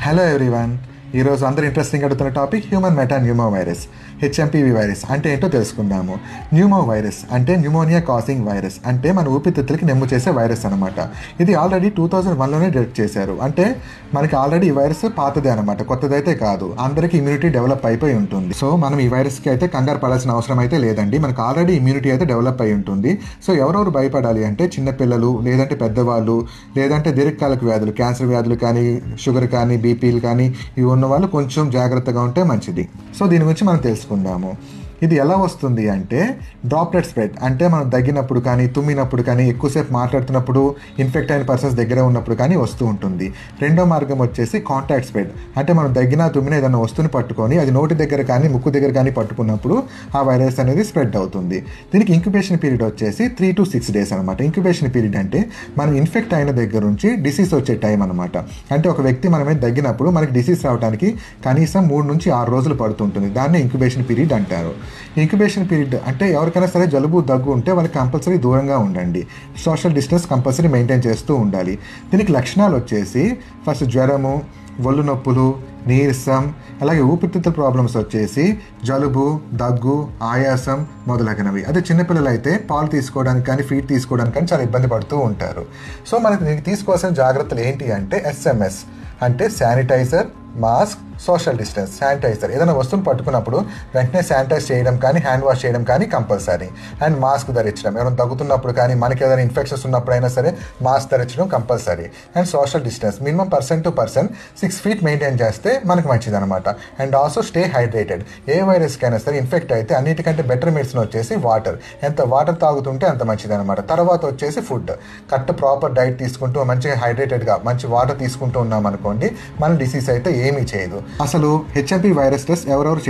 Hello everyone. ఈరోజు అందరూ interesting అడుగుతున్న topic human meta pneumo virus, HMPV virus అంటే ఏంటో తెలుసుకుందాము. న్యూమో వైరస్ అంటే న్యూమోనియా కాసింగ్ వైరస్, అంటే మన ఊపిరితిత్తులకి నెమ్ము చేసే వైరస్ అనమాట. ఇది ఆల్రెడీ 2001లోనే డిటెక్ట్ చేశారు. అంటే మనకి ఆల్రెడీ ఈ వైరస్ పాతదే అనమాట, కొత్తదైతే కాదు. అందరికీ ఇమ్యూనిటీ డెవలప్ అయిపోయి ఉంటుంది. సో మనం ఈ వైరస్కి అయితే కంగారు పడాల్సిన అవసరం అయితే లేదండి. మనకు ఆల్రెడీ ఇమ్యూనిటీ అయితే డెవలప్ అయి ఉంటుంది. సో ఎవరెవరు భయపడాలి అంటే చిన్నపిల్లలు, లేదంటే పెద్దవాళ్ళు, లేదంటే దీర్ఘకాలిక వ్యాధులు, క్యాన్సర్ వ్యాధులు కానీ, షుగర్ కానీ, బీపీలు కానీ ఇవి ఉన్న వాళ్ళు కొంచెం జాగ్రత్తగా ఉంటే మంచిది. సో దీని గురించి మనం తెలుసుకుందాము. ఇది ఎలా వస్తుంది అంటే డ్రాప్లెట్ స్ప్రెడ్, అంటే మనం దగ్గినప్పుడు కానీ, తుమ్మినప్పుడు కానీ, ఎక్కువసేపు మాట్లాడుతున్నప్పుడు, ఇన్ఫెక్ట్ అయిన పర్సన్స్ దగ్గర ఉన్నప్పుడు కానీ వస్తూ ఉంటుంది. రెండో మార్గం వచ్చేసి కాంటాక్ట్ స్ప్రెడ్, అంటే మనం దగ్గినా తుమ్మినా ఏదైనా వస్తువుని పట్టుకొని అది నోటి దగ్గర కానీ, ముక్కు దగ్గర కానీ పట్టుకున్నప్పుడు ఆ వైరస్ అనేది స్ప్రెడ్ అవుతుంది. దీనికి ఇంక్యుబేషన్ పీరియడ్ వచ్చేసి 3 to 6 days అనమాట. ఇంక్యుబేషన్ పీరియడ్ అంటే మనం ఇన్ఫెక్ట్ అయిన దగ్గర నుంచి డిసీజ్ వచ్చే టైం అనమాట. అంటే ఒక వ్యక్తి మనమే దగ్గినప్పుడు మనకి డిసీజ్ రావడానికి కనీసం 3 నుంచి 6 రోజులు పడుతుంటుంది. దాన్ని ఇంక్యుబేషన్ పీరియడ్ అంటారు. ఇంక్యుబేషన్ పీరియడ్ అంటే ఎవరికైనా సరే జలుబు దగ్గు ఉంటే వాళ్ళకి కంపల్సరీ దూరంగా ఉండండి. సోషల్ డిస్టెన్స్ కంపల్సరీ మెయింటైన్ చేస్తూ ఉండాలి. దీనికి లక్షణాలు వచ్చేసి ఫస్ట్ జ్వరము, ఒళ్ళు నొప్పులు, నీరసం, అలాగే ఊపిరితిత్తుల ప్రాబ్లమ్స్ వచ్చేసి జలుబు, దగ్గు, ఆయాసం మొదలగినవి. అదే చిన్నపిల్లలు అయితే పాలు తీసుకోవడానికి కానీ, ఫీడ్ తీసుకోవడానికి కానీ చాలా ఇబ్బంది పడుతూ ఉంటారు. సో మనకి దీనికి తీసుకోవాల్సిన జాగ్రత్తలు ఏంటి అంటే SMS అంటే sanitiser, mask, social distance. Sanitiser ఏదైనా వస్తువుని పట్టుకున్నప్పుడు వెంటనే శానిటైజ్ చేయడం కానీ, హ్యాండ్ వాష్ చేయడం కానీ కంపల్సరీ. అండ్ మాస్క్ ధరించడం, ఏమైనా దగ్గుతున్నప్పుడు కానీ, మనకి ఏదైనా ఇన్ఫెక్షన్స్ ఉన్నప్పుడైనా సరే మాస్క్ ధరించడం compulsory. And social distance minimum person to person 6 feet maintain చేస్తే మనకు మంచిది అనమాట. And also stay hydrated. ఏ వైరస్కైనా సరే ఇన్ఫెక్ట్ అయితే అన్నిటికంటే బెటర్ మెడిసిన్ వచ్చేసి వాటర్. ఎంత వాటర్ తాగుతుంటే అంత మంచిది అనమాట. తర్వాత వచ్చేసి ఫుడ్, కరెక్ట్ ప్రాపర్ డైట్ తీసుకుంటూ మంచిగా హైడ్రేటెడ్గా మంచి వాటర్ తీసుకుంటూ ఉన్నాం అనుకోండి, మన డిసీజ్ అయితే ఏమీ చేయదు. అసలు హెచ్ఎంపీ వైరస్ టెస్ట్ ఎవరెవరు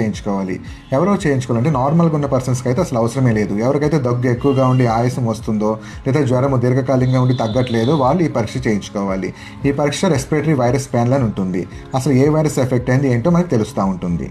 చేయించుకోవాలంటే నార్మల్గా ఉన్న పర్సన్స్కి అయితే అసలు అవసరమే లేదు. ఎవరికైతే దగ్గు ఎక్కువగా ఉండి ఆయాసం వస్తుందో, లేదా జ్వరము దీర్ఘకాలికంగా ఉండి తగ్గట్లేదో వాళ్ళు ఈ పరీక్ష చేయించుకోవాలి. ఈ పరీక్ష రెస్పిరేటరీ వైరస్ ప్యానెల్ అని ఉంటుంది. అసలు ఏ వైరస్ ఎఫెక్ట్ అయింది ఏంటో మనకు తెలుస్తూ ఉంటుంది.